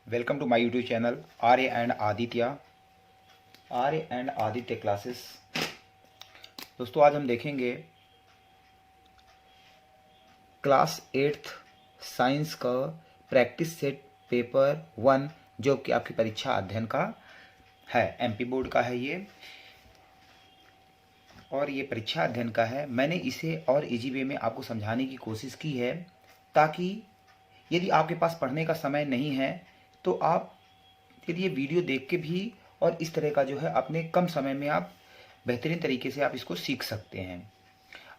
Welcome to my YouTube channel Arya and Aditya classes. दोस्तों आज हम देखेंगे क्लास 8th साइंस का प्रैक्टिस सेट पेपर 1 जो कि आपकी परीक्षा अध्ययन का है, एमपी बोर्ड का है ये, और ये परीक्षा अध्ययन का है। मैंने इसे और इजी वे में आपको समझाने की कोशिश की है ताकि यदि आपके पास पढ़ने का समय नहीं है तो आप यदि ये वीडियो देख के भी और इस तरह का जो है अपने कम समय में आप बेहतरीन तरीके से आप इसको सीख सकते हैं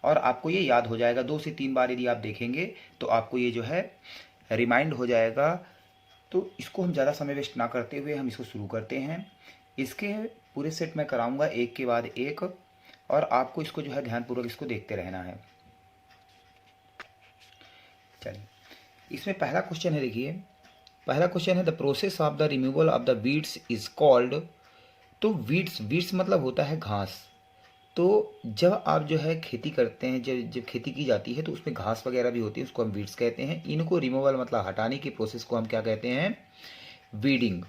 और आपको ये याद हो जाएगा। 2 से 3 बार यदि आप देखेंगे तो आपको ये जो है रिमाइंड हो जाएगा। तो इसको हम ज़्यादा समय वेस्ट ना करते हुए हम इसको शुरू करते हैं। इसके पूरे सेट मैं कराऊंगा एक के बाद एक और आपको इसको जो है ध्यानपूर्वक इसको देखते रहना है। चलिए, इसमें पहला क्वेश्चन है, देखिए पहला क्वेश्चन है the process of the removal of the weeds is called. तो वीड्स मतलब होता है घास। तो जब आप जो है खेती करते हैं, जब खेती की जाती है तो उसमें घास वगैरह भी होती है, उसको हम वीड्स कहते हैं। इनको रिमूवल मतलब हटाने की प्रोसेस को हम क्या कहते हैं? वीडिंग।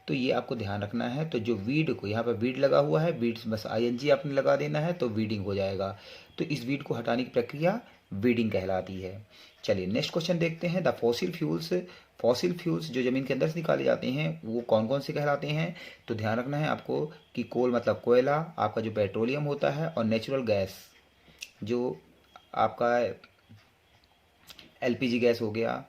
तो ये आपको ध्यान रखना है। तो जो वीड को यहाँ पर वीड लगा हुआ है, वीड्स बस आईएनजी आपने लगा देना है तो वीडिंग हो जाएगा। तो इस वीड को हटाने की प्रक्रिया वीडिंग कहलाती है। चलिए नेक्स्ट क्वेश्चन देखते हैं। द फॉसिल फ्यूल्स जो ज़मीन के अंदर से निकाले जाते हैं वो कौन कौन से कहलाते हैं? तो ध्यान रखना है आपको कि कोल मतलब कोयला, आपका जो पेट्रोलियम होता है, और नेचुरल गैस जो आपका एलपीजी गैस हो गया।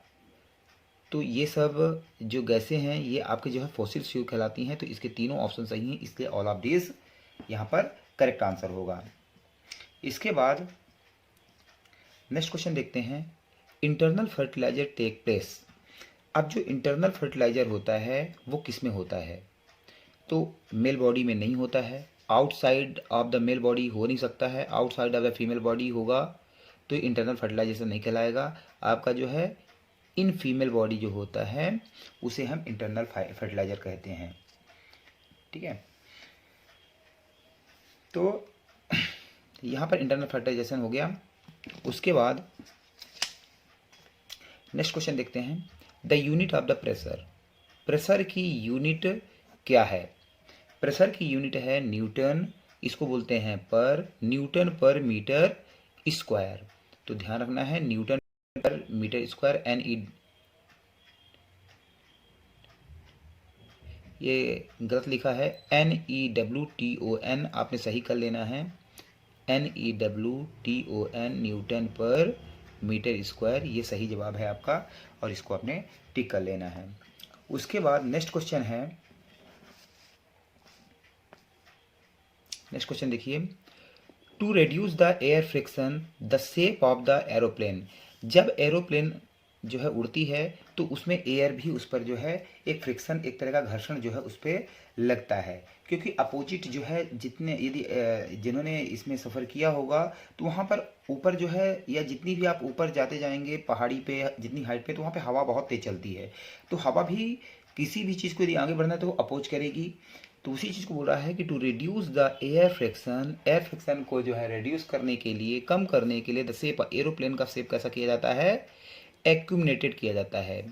तो ये सब जो गैसें हैं ये आपके जो है फॉसिल फ्यूल कहलाती हैं। तो इसके तीनों ऑप्शन सही हैं, इसलिए ऑल ऑफ दिस यहाँ पर करेक्ट आंसर होगा। इसके बाद नेक्स्ट क्वेश्चन देखते हैं। Internal fertiliser take place. अब जो इंटरनल फर्टिलाइजर होता है वो किस में होता है? तो मेल बॉडी में नहीं होता है, outside of the male body हो नहीं सकता है, outside of the female body होगा तो इंटरनल फर्टिलाइजेशन नहीं कहलाएगा। आपका जो है इन फीमेल बॉडी जो होता है उसे हम इंटरनल फर्टिलाइजर कहते हैं। ठीक है, तो यहाँ पर इंटरनल फर्टिलाइजेशन हो गया। उसके बाद नेक्स्ट क्वेश्चन देखते हैं। The unit of the pressure. Pressure की यूनिट क्या है? प्रेशर की यूनिट है न्यूटन। इसको बोलते हैं न्यूटन पर मीटर स्क्वायर। तो ध्यान रखना है न्यूटन पर मीटर स्क्वायर। ये गलत लिखा है, NEWTON, आपने सही कर लेना है। NEWTON न्यूटन पर मीटर स्क्वायर, ये सही जवाब है आपका और इसको आपने टिक कर लेना है। उसके बाद नेक्स्ट क्वेश्चन है, नेक्स्ट क्वेश्चन देखिए। To reduce the air friction the shape of the aeroplane. जब एरोप्लेन जो है उड़ती है तो उसमें एयर भी उस पर जो है एक फ्रिक्शन, एक तरह का घर्षण जो है उस पर लगता है, क्योंकि अपोजिट जो है जितने यदि जिन्होंने इसमें सफ़र किया होगा तो वहाँ पर ऊपर जो है या जितनी भी आप ऊपर जाते जाएंगे पहाड़ी पे, जितनी हाइट पे, तो वहाँ पे हवा बहुत तेज चलती है। तो हवा भी किसी भी चीज़ को यदि आगे बढ़ना है तो वो अपोज करेगी। तो उसी चीज़ को बोल रहा है कि to reduce the air friction को जो है रिड्यूस करने के लिए, कम करने के लिए द शेप, एरोप्लेन का शेप कैसा किया जाता है? एक्यूमिनेटेड किया जाता है।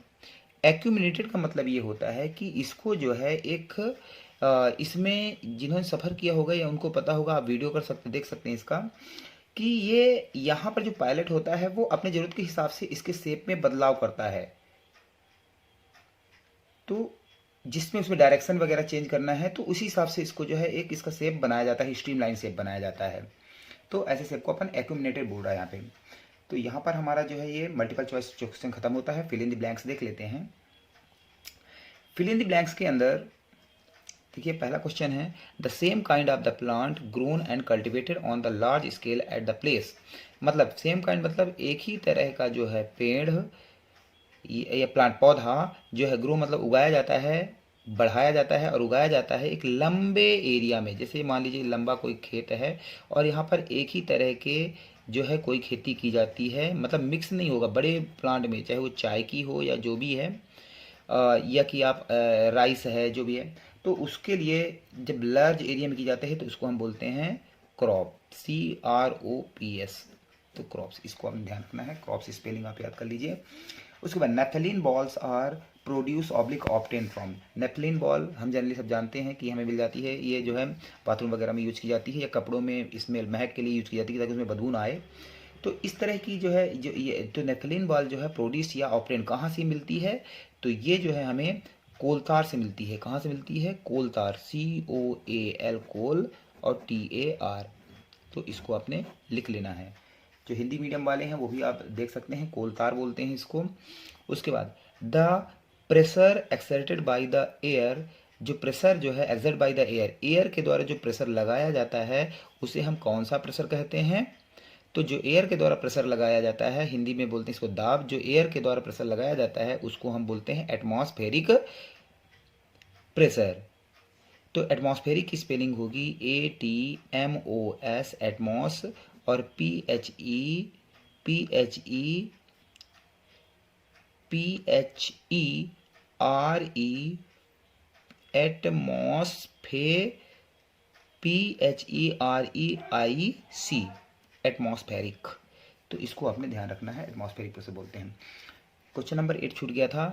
एक्यूमिनेटेड का मतलब ये होता है कि इसको जो है एक इसमें जिन्होंने सफ़र किया होगा या उनको पता होगा, आप वीडियो देख सकते हैं इसका, कि ये यहाँ पर जो पायलट होता है वो अपने ज़रूरत के हिसाब से इसके शेप में बदलाव करता है। तो जिसमें उसमें डायरेक्शन वगैरह चेंज करना है तो उसी हिसाब से इसको जो है एक इसका शेप बनाया जाता है, स्ट्रीमलाइन शेप बनाया जाता है। तो ऐसे शेप को अपन एक्यूमिनेटेड बोल रहा है यहाँ पे। तो यहाँ पर हमारा जो है ये मल्टीपल चॉइस क्वेश्चन खत्म होता है। फिल इन द ब्लैंक्स देख लेते हैं। फिल इन द ब्लैंक्स के अंदर देखिए पहला क्वेश्चन है the same kind of the plant grown and cultivated on the large scale at the place. मतलब सेम काइंड मतलब एक ही तरह का जो है पेड़ या प्लांट, पौधा जो है, ग्रो मतलब उगाया जाता है, बढ़ाया जाता है और उगाया जाता है एक लंबे एरिया में। जैसे मान लीजिए लंबा कोई खेत है और यहाँ पर एक ही तरह के जो है कोई खेती की जाती है, मतलब मिक्स नहीं होगा बड़े प्लांट में, चाहे वो चाय की हो या जो भी है, या कि आप राइस है जो भी है। तो उसके लिए जब लार्ज एरिया में की जाते हैं तो उसको हम बोलते हैं क्रॉप, CROPS। तो क्रॉप्स, इसको हमें ध्यान रखना है, क्रॉप्स स्पेलिंग आप याद कर लीजिए। उसके बाद naphthalene balls are produce oblique obtain from. Naphthalene ball हम जनरली सब जानते हैं कि हमें मिल जाती है, ये जो है बाथरूम वगैरह में यूज की जाती है या कपड़ों में इसमें महक के लिए यूज की जाती है ताकि उसमें बदबू ना आए। तो इस तरह की जो है जो ये तो नेफ्थलीन बॉल जो है प्रोड्यूस या ऑब्टेन कहाँ से मिलती है, तो ये जो है हमें कोलतार से मिलती है। कहाँ से मिलती है? कोलतार, COAL कोल और TAR। तो इसको आपने लिख लेना है। जो हिंदी मीडियम वाले हैं वो भी आप देख सकते हैं, कोलतार बोलते हैं इसको। उसके बाद the pressure exerted by the air, जो प्रेशर जो है exert bye the air, air के द्वारा जो प्रेशर लगाया जाता है उसे हम कौन सा प्रेशर कहते हैं? तो जो एयर के द्वारा प्रेशर लगाया जाता है, हिंदी में बोलते हैं इसको दाब, जो एयर के द्वारा प्रेशर लगाया जाता है उसको हम बोलते हैं एटमॉस्फेरिक प्रेशर। तो एटमॉस्फेरिक की स्पेलिंग होगी ATMOS एटमॉस, और PHERE PHEREIC एटमॉस्फेरिक। तो इसको आपने ध्यान रखना है, एटमॉस्फेरिक प्रेशर बोलते हैं। क्वेश्चन नंबर 8 छूट गया था।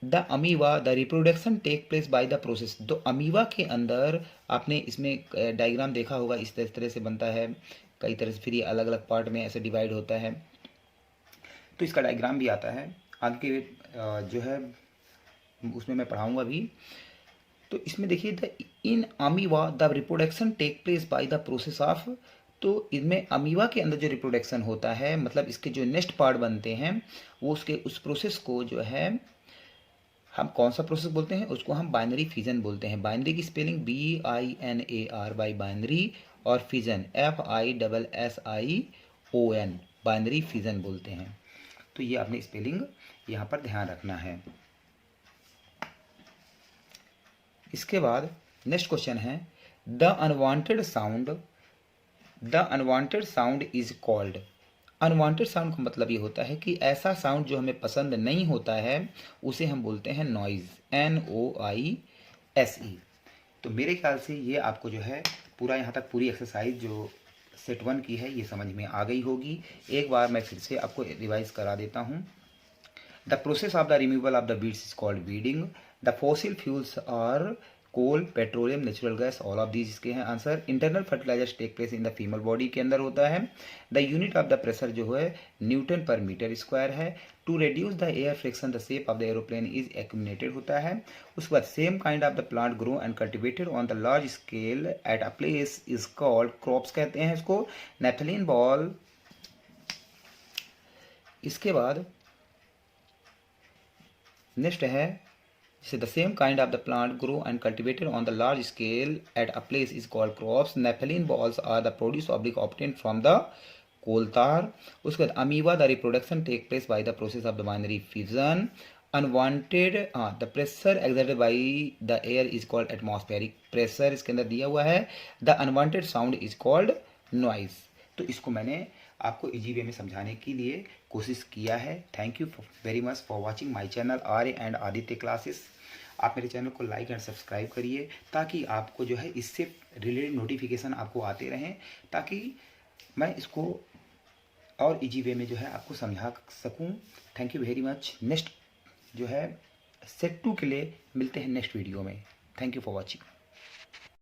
The amoeba the reproduction take place by the process. तो अमीवा के अंदर आपने इसमें डायग्राम देखा होगा, इस तरह से बनता है, कई तरह से, फिर ये अलग अलग पार्ट में ऐसे डिवाइड होता है। तो इसका डायग्राम भी आता है आगे जो है उसमें मैं पढ़ाऊँगा भी। तो इसमें देखिए the in amoeba the reproduction take place by the process of. तो इनमें अमीवा के अंदर जो रिप्रोडक्शन होता है, मतलब इसके जो नेक्स्ट पार्ट बनते हैं, वो उसके उस प्रोसेस को जो है हम कौन सा प्रोसेस बोलते हैं? उसको हम बाइनरी फिजन बोलते हैं। बाइनरी की स्पेलिंग BINAR बाई बाइनरी, और फिजन FISSION बाइनरी फिजन बोलते हैं। तो ये आपने स्पेलिंग यहाँ पर ध्यान रखना है। इसके बाद नेक्स्ट क्वेश्चन है the unwanted sound is called. Unwanted sound का मतलब ये होता है कि ऐसा साउंड जो हमें पसंद नहीं होता है उसे हम बोलते हैं नॉइज़, NOISE। तो मेरे ख्याल से ये आपको जो है पूरा यहाँ तक पूरी एक्सरसाइज जो सेट 1 की है ये समझ में आ गई होगी। एक बार मैं फिर से आपको रिवाइज करा देता हूँ। The process of the removal of the weeds is called weeding. The fossil fuels are coal, petroleum, natural gas, all of these इसके हैं answer. Internal fertilisers take place in the female body के अंदर होता है। The unit of the pressure जो है newton पर metre square है। To reduce the air friction the shape of the aeroplane is accumulated होता है। उसके बाद same kind of the plant grow and cultivated on the large scale at a place is called, crops कहते हैं इसको, naphthalene ball. इसके बाद next है जैसे the same kind of the plant grow and cultivated on the large scale at a place is called crops. Naphthalene balls are the produce oblique obtain from the coal tar. उसके बाद amoeba the reproduction take place by the process of the binary fission. Unwanted the pressure exerted by the air is called atmospheric pressure, इसके अंदर दिया हुआ है। The unwanted sound is called noise. तो इसको मैंने आपको इजी वे में समझाने के लिए कोशिश किया है। Thank you very much for watching my channel Arya and Aditya classes. आप मेरे चैनल को लाइक एंड सब्सक्राइब करिए ताकि आपको जो है इससे रिलेटेड नोटिफिकेशन आपको आते रहें, ताकि मैं इसको और इजी वे में जो है आपको समझा सकूं। Thank you very much. Next जो है सेट 2 के लिए मिलते हैं नेक्स्ट वीडियो में। Thank you for watching.